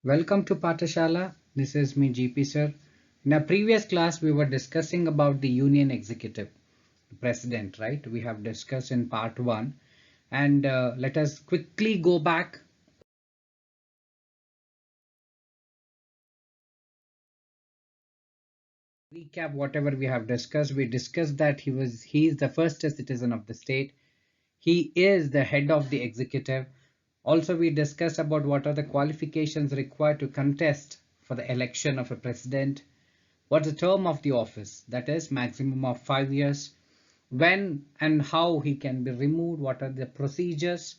Welcome to Pathashala. This is me, GP sir. In our previous class, we were discussing about the Union Executive, the President, right? We have discussed in part 1. And let us quickly go back. Recap whatever we have discussed. We discussed that he is the first citizen of the state. He is the head of the executive. Also, we discussed about what are the qualifications required to contest for the election of a president. What's the term of the office? That is maximum of 5 years. When and how he can be removed, what are the procedures,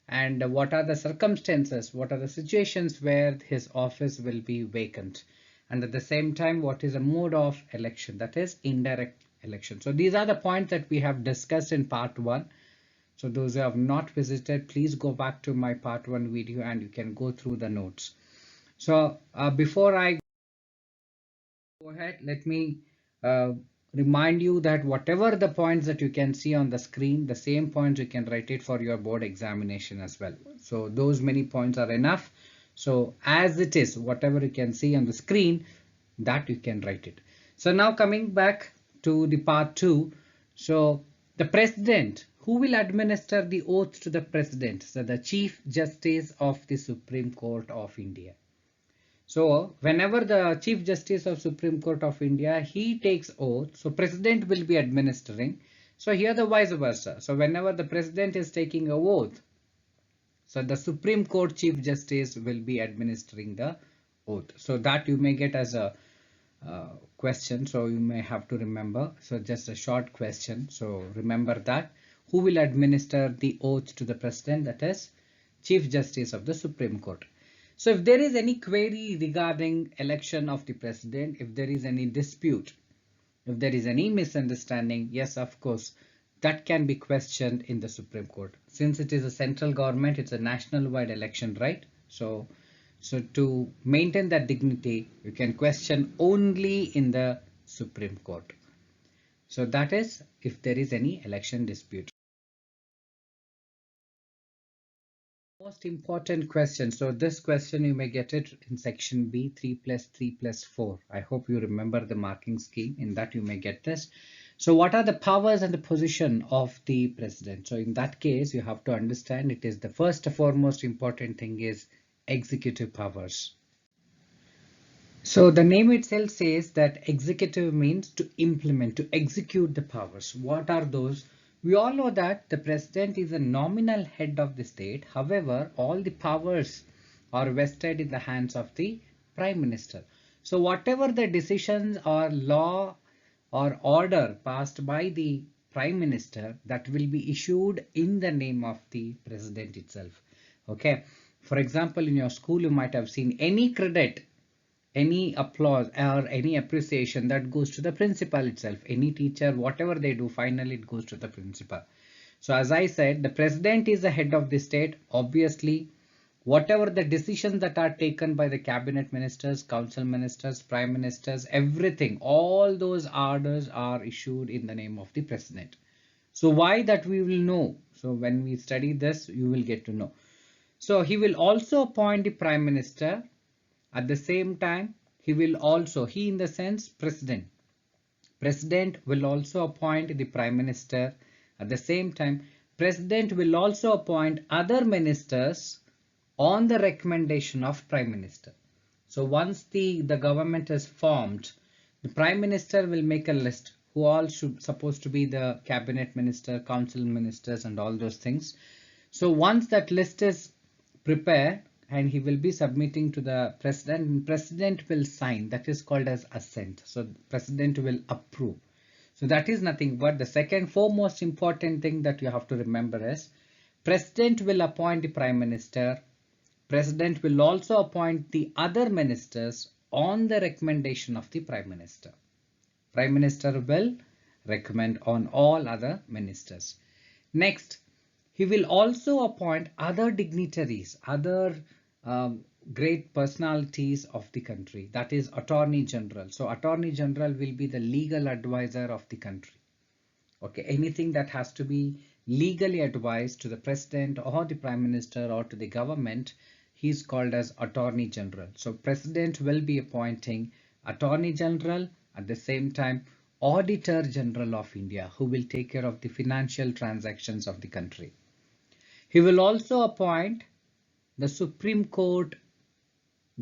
and what are the circumstances, what are the situations where his office will be vacant. And at the same time, what is a mode of election, that is indirect election. So these are the points that we have discussed in part 1. So those who have not visited, please go back to my part 1 video and you can go through the notes. So before I go ahead, let me remind you that whatever the points that you can see on the screen, the same points you can write it for your board examination as well. So those many points are enough. So as it is, whatever you can see on the screen, that you can write it. So now coming back to the part 2. So the president, who will administer the oath to the president? So the Chief Justice of the Supreme Court of India. So whenever the Chief Justice of Supreme Court of India, he takes oath, so president will be administering. So here the vice versa. So whenever the president is taking a oath, so the Supreme Court Chief Justice will be administering the oath. So that you may get as a question. So you may have to remember. So just a short question. So remember that. Who will administer the oath to the president? That is Chief Justice of the Supreme Court. So if there is any query regarding election of the president, if there is any dispute, if there is any misunderstanding, yes, of course, that can be questioned in the Supreme Court. Since it is a central government, it's a national-wide election, right? So to maintain that dignity, you can question only in the Supreme Court. So that is if there is any election dispute. Most important question. So this question you may get it in section B, 3 plus 3 plus 4. I hope you remember the marking scheme. In that you may get this. So what are the powers and the position of the president? So in that case, you have to understand it is the first and foremost important thing is executive powers. So the name itself says that executive means to implement, to execute the powers. What are those? We all know that the president is a nominal head of the state. However, all the powers are vested in the hands of the prime minister. So whatever the decisions or law or order passed by the prime minister, that will be issued in the name of the president itself. Okay. For example, in your school, you might have seen any credit, any applause or any appreciation that goes to the principal itself. Any teacher, whatever they do, finally it goes to the principal. So as I said, the president is the head of the state. Obviously, whatever the decisions that are taken by the cabinet ministers, council ministers, prime ministers, everything, all those orders are issued in the name of the president. So why that we will know. So when we study this, you will get to know. So he will also appoint the prime minister. At the same time, he in the sense president will also appoint the prime minister. At the same time, president will also appoint other ministers on the recommendation of prime minister. So once the government is formed, the prime minister will make a list who all should supposed to be the cabinet minister, council ministers and all those things. So once that list is prepared, and he will be submitting to the president, and president will sign. That is called as assent. So president will approve. So that is nothing but the second foremost important thing that you have to remember is president will appoint the prime minister. President will also appoint the other ministers on the recommendation of the prime minister. Prime minister will recommend on all other ministers. Next, he will also appoint other dignitaries, other great personalities of the country, that is Attorney General. So Attorney General will be the legal advisor of the country. Okay, anything that has to be legally advised to the president or the prime minister or to the government, He's called as Attorney General. So President will be appointing Attorney General, at the same time Auditor General of India, who will take care of the financial transactions of the country. He will also appoint the Supreme Court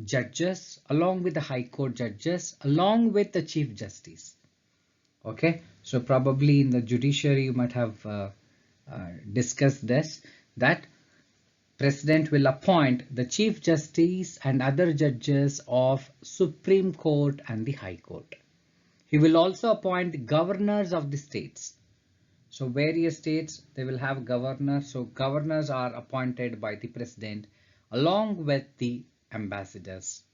judges along with the High Court judges along with the Chief Justice. Okay, so probably in the judiciary you might have discussed this, that President will appoint the Chief Justice and other judges of Supreme Court and the High Court. He will also appoint the governors of the states. So various states, they will have governors. So governors are appointed by the President along with the ambassadors.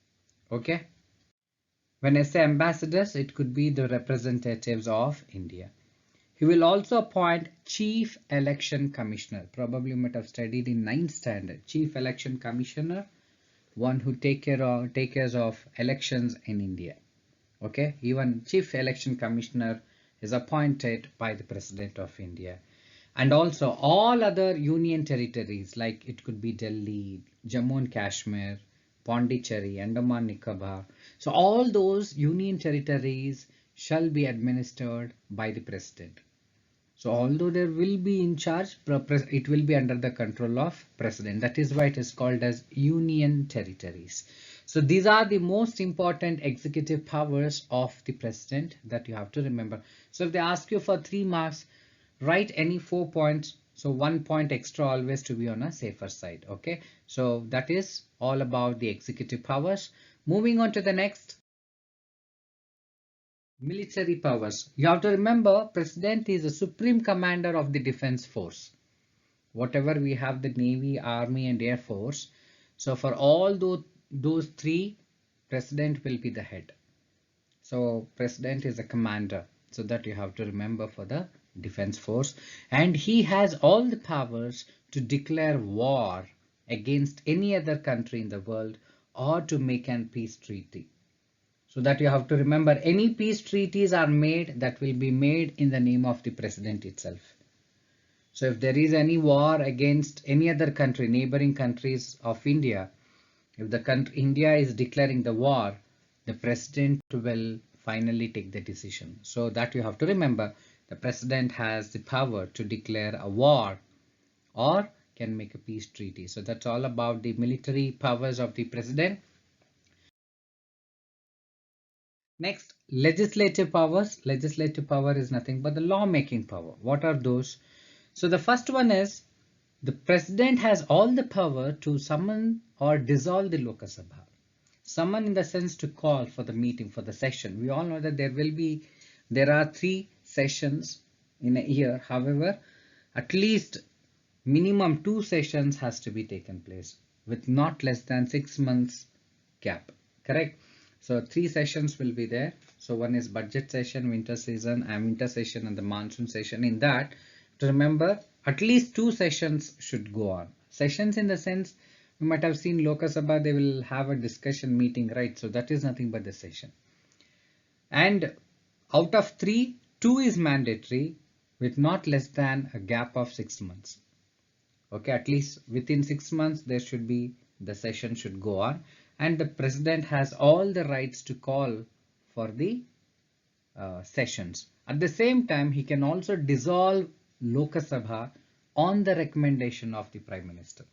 Okay. When I say ambassadors, it could be the representatives of India. He will also appoint Chief Election Commissioner. Probably you might have studied in 9th standard. Chief Election Commissioner, one who takes care of elections in India. Okay, even Chief Election Commissioner is appointed by the President of India. And also all other union territories, like it could be Delhi, Jammu and Kashmir, Pondicherry, Andaman Nicobar. So all those union territories shall be administered by the President. So although there will be in charge, it will be under the control of President. That is why it is called as union territories. So these are the most important executive powers of the President that you have to remember. So if they ask you for 3 marks, write any 4 points. So 1 point extra always to be on a safer side. Okay, so that is all about the executive powers. Moving on to the next. Military powers. You have to remember, President is the supreme commander of the defense force. Whatever we have, the Navy, Army and Air Force. So for all those three, President will be the head. So President is a commander. So that you have to remember for the defense force. And he has all the powers to declare war against any other country in the world or to make a peace treaty. So that you have to remember, any peace treaties are made, that will be made in the name of the President itself. So if there is any war against any other country, neighboring countries of India, if the country India is declaring the war, the President will finally take the decision. So that you have to remember, the President has the power to declare a war or can make a peace treaty. So that's all about the military powers of the President. Next, legislative powers. Legislative power is nothing but the lawmaking power. What are those? So the first one is the President has all the power to summon or dissolve the Lok Sabha. Summon in the sense to call for the meeting, for the session. We all know that there are 3 sessions in a year. However, at least minimum 2 sessions has to be taken place with not less than 6 months gap. Correct? So 3 sessions will be there. So one is budget session, winter session and the monsoon session. In that, to remember, at least 2 sessions should go on. Sessions in the sense, you might have seen Lok Sabha, they will have a discussion meeting, right? So that is nothing but the session. And out of 3, 2 is mandatory with not less than a gap of 6 months. Okay, at least within 6 months, the session should go on. And the President has all the rights to call for the sessions. At the same time, he can also dissolve Lok Sabha on the recommendation of the Prime Minister.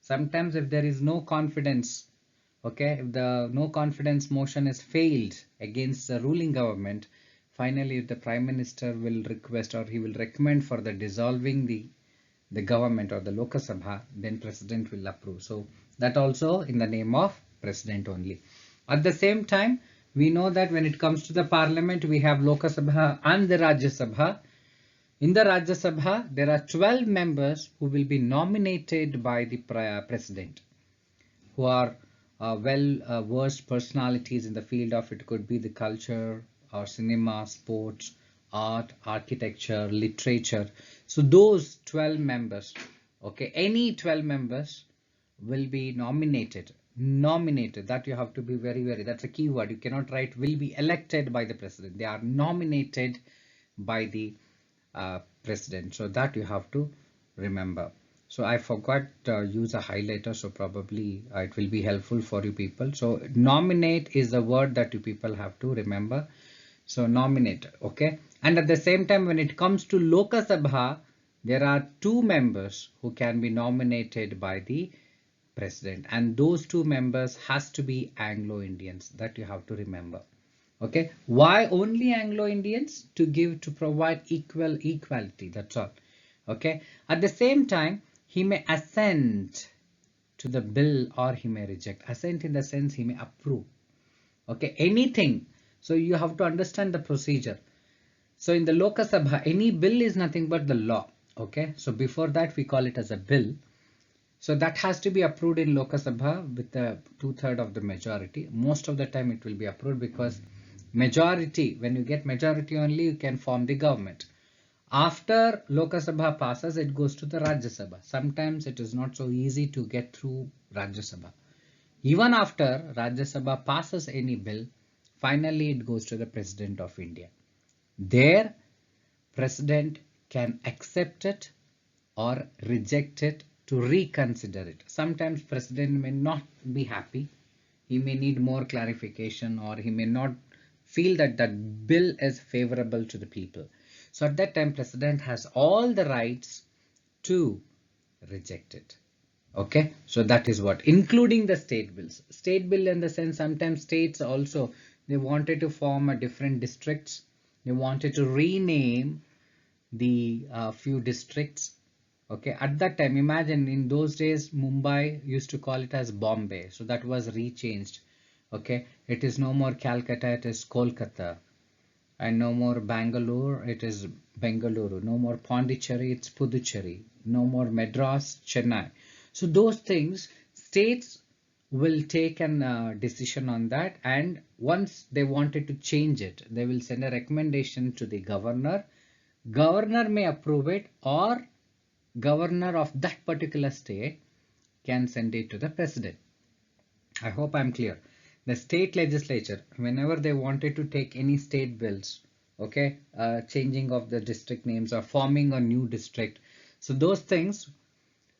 Sometimes if there is no confidence, okay, if the no confidence motion is failed against the ruling government, finally the Prime Minister will request or he will recommend for the dissolving the government or the Lok Sabha, then President will approve. So that also in the name of President only. At the same time, we know that when it comes to the Parliament, we have Lok Sabha and the Rajya Sabha. In the Rajya Sabha, there are 12 members who will be nominated by the President, who are well-versed personalities in the field of, it could be the culture or cinema, sports, art, architecture, literature. So those 12 members, okay, any 12 members will be nominated, that you have to be very, that's a key word. You cannot write will be elected by the President. They are nominated by the President. So that you have to remember. So I forgot use a highlighter, so probably it will be helpful for you people. So nominate is the word that you people have to remember. So nominate, okay. And at the same time, when it comes to Lok Sabha, there are two members who can be nominated by the president, and those two members has to be Anglo-Indians. That you have to remember. Okay, why only Anglo-Indians? To provide equality. That's all. Okay, at the same time, he may assent to the bill or he may reject. Assent in the sense he may approve. Okay, anything. So you have to understand the procedure. So in the Lok Sabha, any bill is nothing but the law. Okay, so before that we call it as a bill. So that has to be approved in Lok Sabha with the 2/3 of the majority. Most of the time it will be approved because majority, when you get majority only, you can form the government. After Lok Sabha passes, it goes to the Rajya Sabha. Sometimes it is not so easy to get through Rajya Sabha. Even after Rajya Sabha passes any bill, finally it goes to the President of India. There, President can accept it or reject it to reconsider it. Sometimes President may not be happy. He may need more clarification, or he may not feel that that bill is favorable to the people. So at that time, President has all the rights to reject it. Okay, so that is what, including the state bills. State bill in the sense, sometimes states also, they wanted to form a different districts. They wanted to rename the few districts. Okay, at that time, imagine in those days, Mumbai used to call it as Bombay. So that was rechanged. Okay, it is no more Calcutta, it is Kolkata. And no more Bangalore, it is Bengaluru. No more Pondicherry, it's Puducherry. No more Madras, Chennai. So those things, states will take an decision on that. And once they wanted to change it, they will send a recommendation to the governor. Governor may approve it, or governor of that particular state can send it to the president. I hope I'm clear. The state legislature, whenever they wanted to take any state bills, okay, changing of the district names or forming a new district. So those things,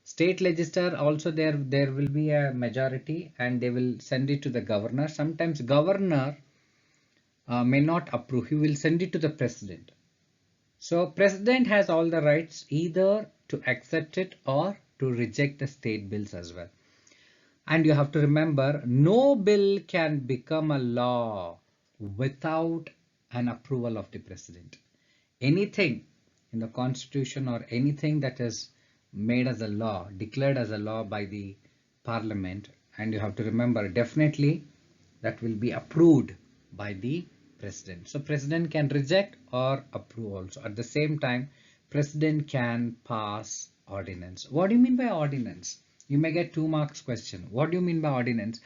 state legislature also, there will be a majority and they will send it to the governor. Sometimes governor may not approve. He will send it to the president. So president has all the rights either to accept it or to reject the state bills as well. And you have to remember, no bill can become a law without an approval of the president. Anything in the constitution or anything that is made as a law, declared as a law by the parliament, and you have to remember, definitely that will be approved by the president. So president can reject or approve also. At the same time, president can pass ordinance. What do you mean by ordinance? You may get 2 marks question. What do you mean by ordinance?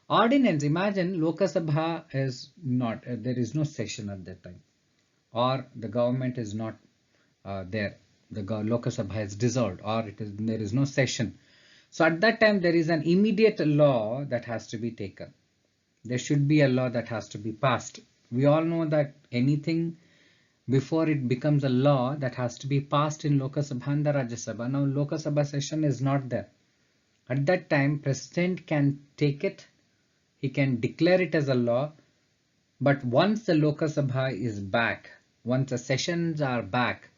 Ordinance, imagine Lok Sabha is not, there is no session at that time, or the government is not there. The Lok Sabha is dissolved, or there is no session. So at that time, there is an immediate law that has to be taken. There should be a law that has to be passed. We all know that anything before it becomes a law that has to be passed in Lok Sabha and the Rajya Sabha. Now Lok Sabha session is not there. At that time, president can take it. He can declare it as a law. But once the Lok Sabha is back, once the sessions are back,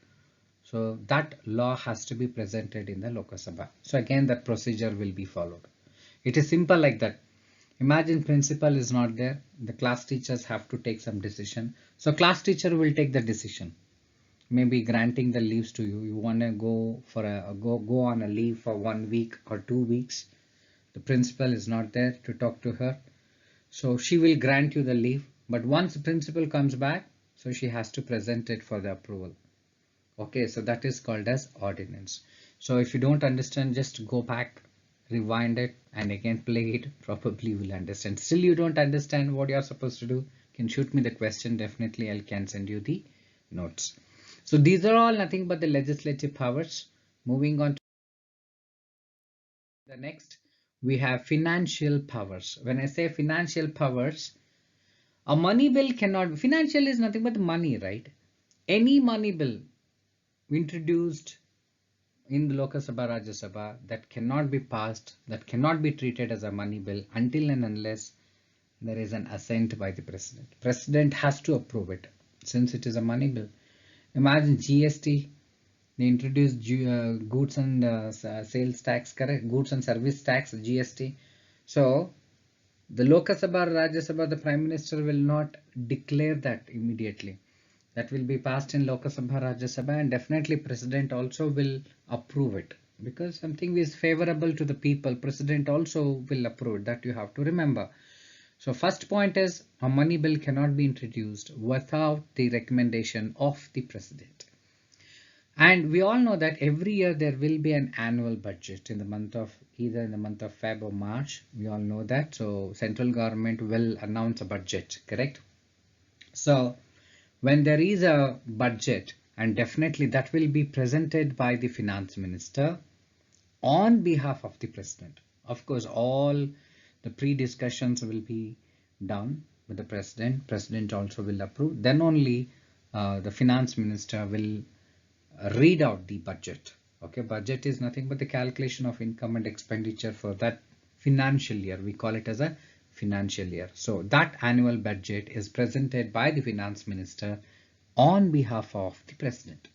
so that law has to be presented in the Lok Sabha. So again, that procedure will be followed. It is simple like that. Imagine principal is not there. The class teachers have to take some decision. So class teacher will take the decision. Maybe granting the leaves to you. You want to go for go on a leave for 1 week or 2 weeks. The principal is not there to talk to her. So she will grant you the leave. But once the principal comes back, so she has to present it for the approval. Okay, so that is called as ordinance. So if you don't understand, just go back, rewind it, and again play it. Probably you will understand. Still you don't understand what you are supposed to do, you can shoot me the question. Definitely I can send you the notes. So these are all nothing but the legislative powers. Moving on to the next, we have financial powers. When I say financial powers, a money bill cannot, financial is nothing but money, right? Any money bill introduced in the Lok Sabha, Rajya Sabha that cannot be passed, that cannot be treated as a money bill until and unless there is an assent by the president. President has to approve it since it is a money bill. Imagine GST, they introduced goods and sales tax, correct? Goods and service tax, GST. So the Lok Sabha, Rajya Sabha, the Prime Minister will not declare that immediately. That will be passed in Lok Sabha, Rajya Sabha, and definitely President also will approve it because something is favorable to the people. President also will approve it. That you have to remember. So first point is a money bill cannot be introduced without the recommendation of the President. And we all know that every year there will be an annual budget in the month of either in the month of Feb or March. We all know that. So central government will announce a budget, correct? So when there is a budget, and definitely that will be presented by the finance minister on behalf of the president. Of course, all the pre-discussions will be done with the president. President also will approve. Then only the finance minister will read out the budget. Okay, budget is nothing but the calculation of income and expenditure for that financial year. We call it as a financial year. So that annual budget is presented by the finance minister on behalf of the president.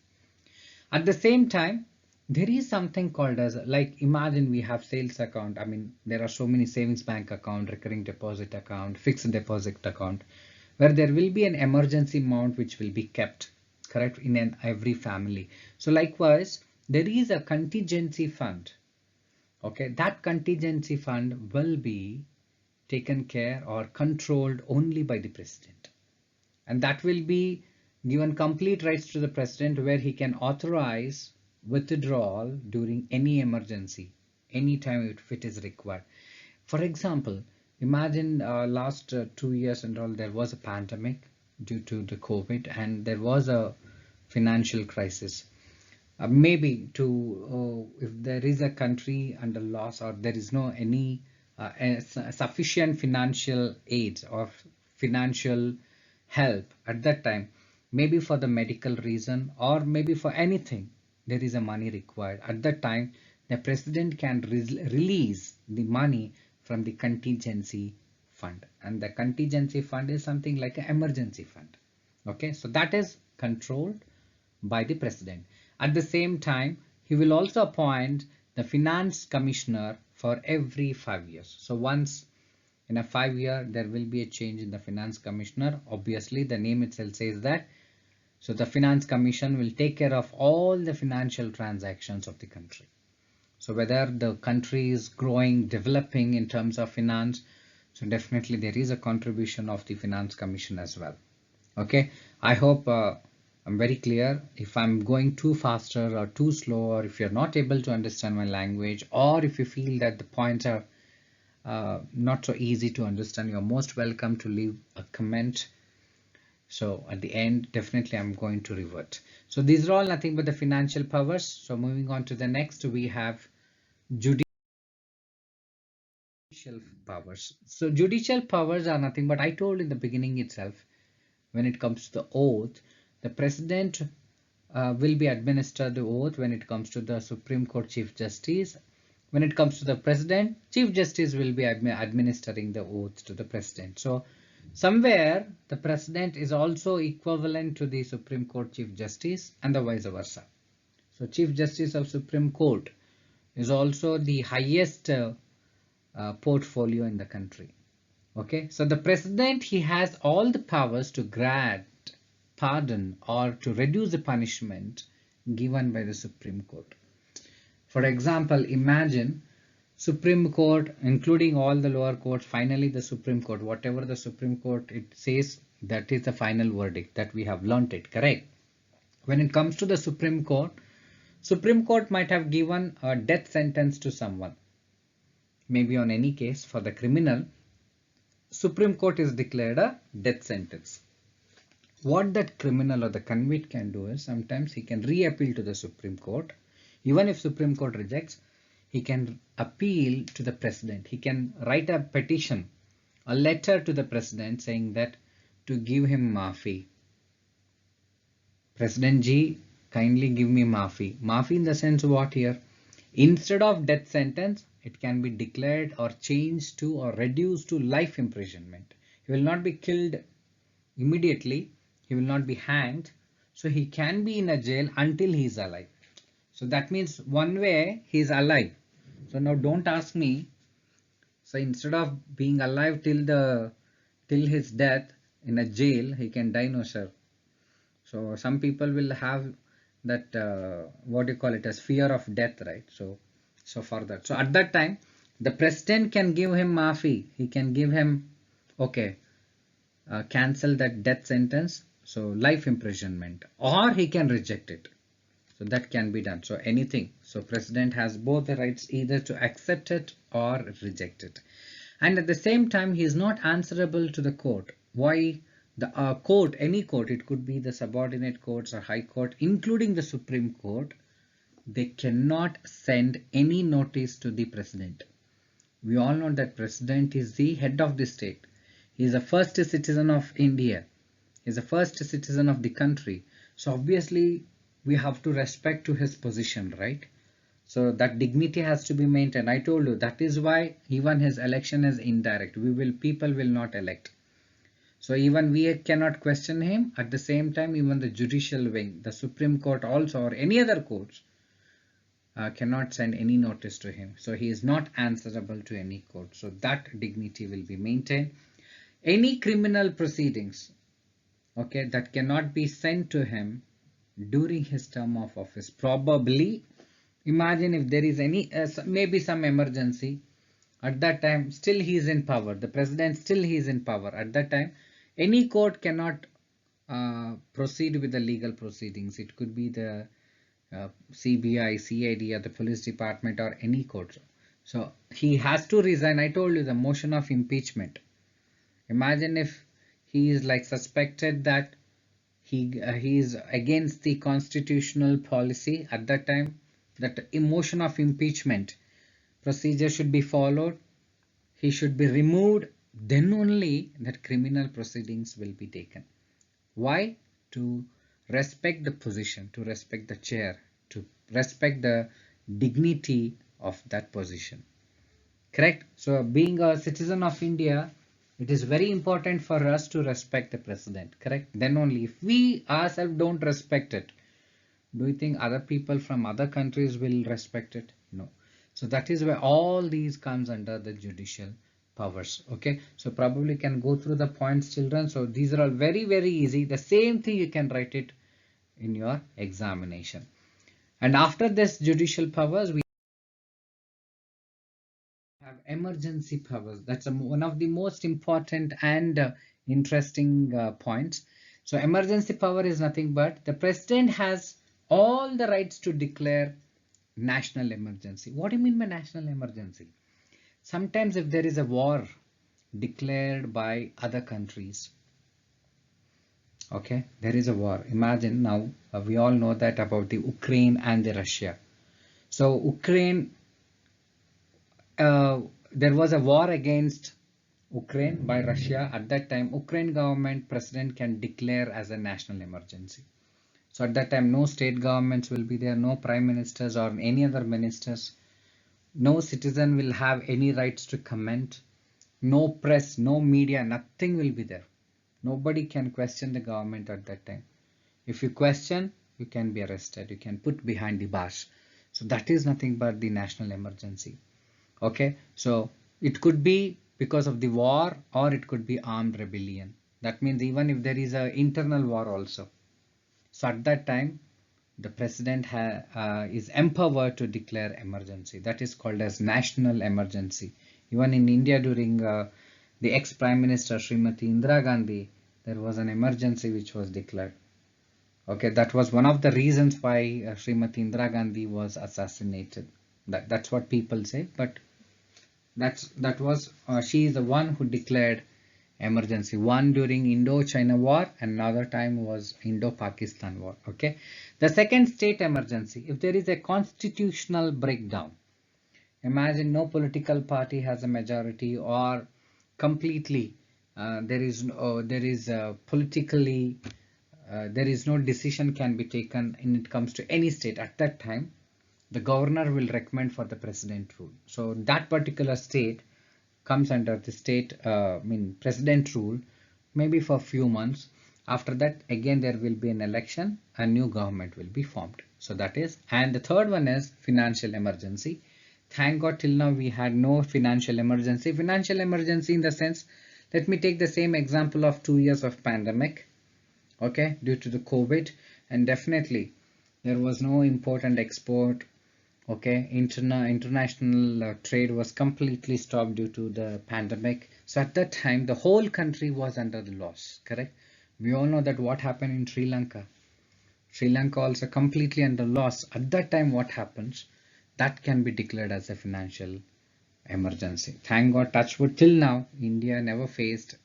At the same time, there is something called as, like, imagine we have sales account. I mean, there are so many savings bank account, recurring deposit account, fixed deposit account, where there will be an emergency amount which will be kept, correct, in every family. So likewise, there is a contingency fund. Okay, that contingency fund will be taken care or controlled only by the president, and that will be given complete rights to the president, where he can authorize withdrawal during any emergency, anytime if it is required. For example, imagine last 2 years and all, there was a pandemic due to the COVID, and there was a financial crisis. Maybe to if there is a country under loss, or there is no any sufficient financial aid or financial help at that time, maybe for the medical reason or maybe for anything, there is a money required. At that time, the president can release the money from the contingency fund, and the contingency fund is something like an emergency fund. Okay, so that is controlled by the president. At the same time, he will also appoint the finance commissioner for every 5 years. So once in a 5 year, there will be a change in the finance commissioner. Obviously, the name itself says that. So the finance commission will take care of all the financial transactions of the country. So whether the country is growing, developing in terms of finance, so definitely there is a contribution of the finance commission as well. Okay, I hope I'm very clear. If I'm going too faster or too slow, or if you're not able to understand my language, or if you feel that the points are not so easy to understand, you're most welcome to leave a comment. So at the end, definitely I'm going to revert. So these are all nothing but the financial powers. So moving on to the next, we have judicial powers. So judicial powers are nothing but, I told in the beginning itself, when it comes to the oath, the president will be administered the oath when it comes to the Supreme Court Chief Justice. When it comes to the president, Chief Justice will be administering the oath to the president. So somewhere the president is also equivalent to the Supreme Court Chief Justice and the vice versa. So Chief Justice of Supreme Court is also the highest portfolio in the country. Okay, so the president, he has all the powers to grant pardon or to reduce the punishment given by the Supreme Court. For example, imagine Supreme Court, including all the lower courts, finally the Supreme Court, whatever the Supreme Court it says, that is the final verdict, that we have learnt it, correct? When it comes to the Supreme Court might have given a death sentence to someone, maybe on any case for the criminal. Supreme Court is declared a death sentence. What that criminal or the convict can do is, sometimes he can reappeal to the Supreme Court. Even if Supreme Court rejects, he can appeal to the president. He can write a petition, a letter to the president saying that to give him maafi. President Ji, kindly give me maafi. Maafi in the sense what here? Instead of death sentence, it can be declared or changed to or reduced to life imprisonment. He will not be killed immediately. He will not be hanged. So he can be in a jail until he is alive. So that means one way he is alive. So now don't ask me. So instead of being alive till his death in a jail, he can die, no sir. So some people will have that what do you call it as fear of death, right? So for that, so at that time, the president can give him maafi. He can give him okay, cancel that death sentence, so life imprisonment, or he can reject it. So that can be done. So anything. So president has both the rights either to accept it or reject it. And at the same time, he is not answerable to the court. Why? The court, any court, it could be the subordinate courts or high court, including the Supreme Court, they cannot send any notice to the president. We all know that president is the head of the state. He is the first citizen of India. He is the first citizen of the country. So obviously we have to respect to his position, right? So that dignity has to be maintained. I told you that is why even his election is indirect. People will not elect. So even we cannot question him. At the same time, even the judicial wing, the Supreme Court also, or any other courts, cannot send any notice to him. So he is not answerable to any court. So that dignity will be maintained. Any criminal proceedings, okay, that cannot be sent to him during his term of office. Probably, imagine if there is any, maybe some emergency. At that time, still he is in power. The president still he is in power. At that time, any court cannot proceed with the legal proceedings. It could be the CBI, CID, or the police department, or any court. So he has to resign. I told you the motion of impeachment. Imagine if he is like suspected that he is against the constitutional policy. At that time, that motion of impeachment procedure should be followed. He should be removed. Then only that criminal proceedings will be taken. Why? To respect the position, to respect the chair, to respect the dignity of that position. Correct? So being a citizen of India, it is very important for us to respect the president. Correct? Then only if we ourselves don't respect it, do you think other people from other countries will respect it? No. So that is where all these comes under the judicial powers. Okay, so probably can go through the points, children. So these are all very, very easy. The same thing you can write it in your examination. And after this judicial powers, we have emergency powers. That's one of the most important and interesting points. So emergency power is nothing but the president has all the rights to declare national emergency. What do you mean by national emergency? Sometimes if there is a war declared by other countries, okay, there is a war. Imagine now, we all know that about the Ukraine and the Russia. So Ukraine, there was a war against Ukraine by Russia. At that time, Ukraine government president can declare as a national emergency. So at that time, no state governments will be there, no prime ministers or any other ministers. No citizen will have any rights to comment. No press, no media, nothing will be there. Nobody can question the government at that time. If you question, you can be arrested. You can put behind the bars. So that is nothing but the national emergency. Okay, so it could be because of the war or it could be armed rebellion. That means even if there is an internal war also. So at that time, the president is empowered to declare emergency. That is called as national emergency. Even in India during the ex-Prime Minister Srimati Indira Gandhi, there was an emergency which was declared. Okay, that was one of the reasons why Srimati Indira Gandhi was assassinated. That's what people say, but she is the one who declared emergency. One during Indo-China war and another time was Indo-Pakistan war. Okay, the second state emergency, if there is a constitutional breakdown, imagine no political party has a majority or completely there is politically there is no decision can be taken when it comes to any state at that time. The governor will recommend for the president rule. So that particular state comes under the state, president rule, maybe for a few months. After that, again, there will be an election, a new government will be formed. So that is, and the third one is financial emergency. Thank God till now we had no financial emergency. Financial emergency in the sense, let me take the same example of 2 years of pandemic, okay, due to the COVID, and definitely there was no import and export. Okay, international trade was completely stopped due to the pandemic. So at that time, the whole country was under the loss, correct? We all know that what happened in Sri Lanka. Sri Lanka also completely under loss. At that time, what happens? That can be declared as a financial emergency. Thank God, touch wood, till now, India never faced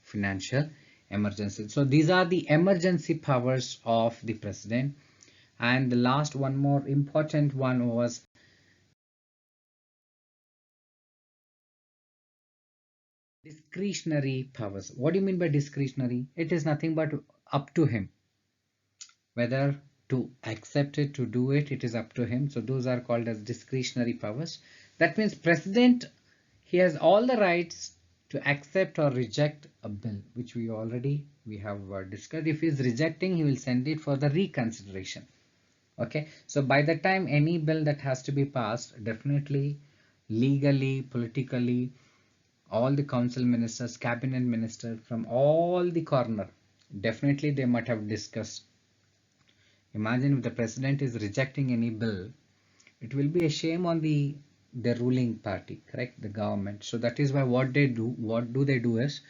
financial emergency. So these are the emergency powers of the president. And the last one more important one was discretionary powers. What do you mean by discretionary? It is nothing but up to him. Whether to accept it, to do it, it is up to him. So those are called as discretionary powers. That means president, he has all the rights to accept or reject a bill, which we have discussed. If he is rejecting, he will send it for the reconsideration. Okay, so by the time any bill that has to be passed, definitely legally, politically, all the council ministers, cabinet ministers from all the corner, definitely they might have discussed. Imagine if the president is rejecting any bill, it will be a shame on the ruling party, correct? The government. So that is why what do they do is,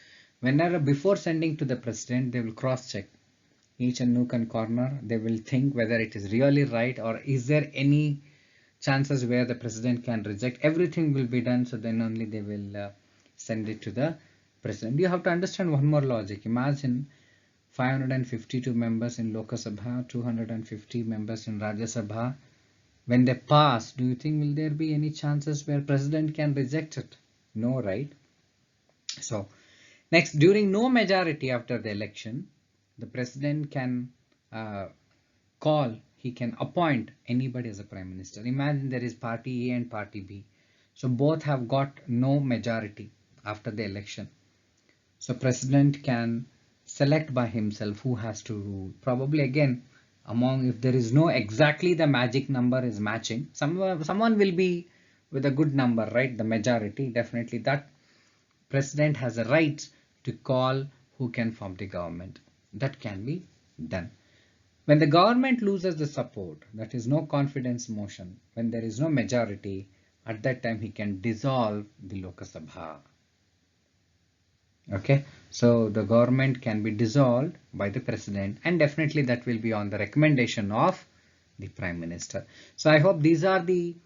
whenever before sending to the president, they will cross check each and nook and corner. They will think whether it is really right or is there any chances where the president can reject. Everything will be done, so then only they will send it to the president. You have to understand one more logic. Imagine 552 members in Lok Sabha, 250 members in Rajya Sabha. When they pass, do you think will there be any chances where president can reject it? No, right? So next, during no majority after the election, the president can he can appoint anybody as a prime minister. Imagine there is party A and party B. So both have got no majority after the election. So president can select by himself who has to rule. Probably again, if there is no exactly the magic number is matching, someone will be with a good number, right? The majority, definitely that president has a right to call who can form the government. That can be done. When the government loses the support, that is no confidence motion, when there is no majority, at that time he can dissolve the Lok Sabha. Okay, so the government can be dissolved by the president, and definitely that will be on the recommendation of the prime minister. So I hope these are the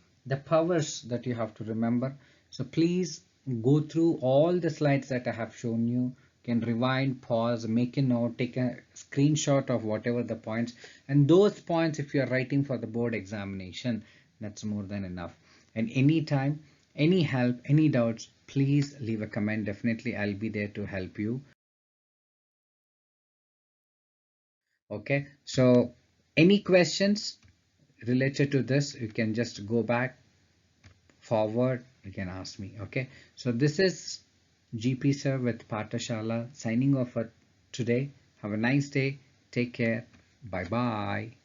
powers that you have to remember. So please go through all the slides that I have shown you. Can rewind, pause, make a note, take a screenshot of whatever the points, and those points, if you are writing for the board examination, that's more than enough. And anytime, any help, any doubts, please leave a comment. Definitely I'll be there to help you. Okay, so any questions related to this, you can just go back, forward, you can ask me. Okay, so this is GP sir with Pathashala signing off for today. Have a nice day. Take care. Bye bye.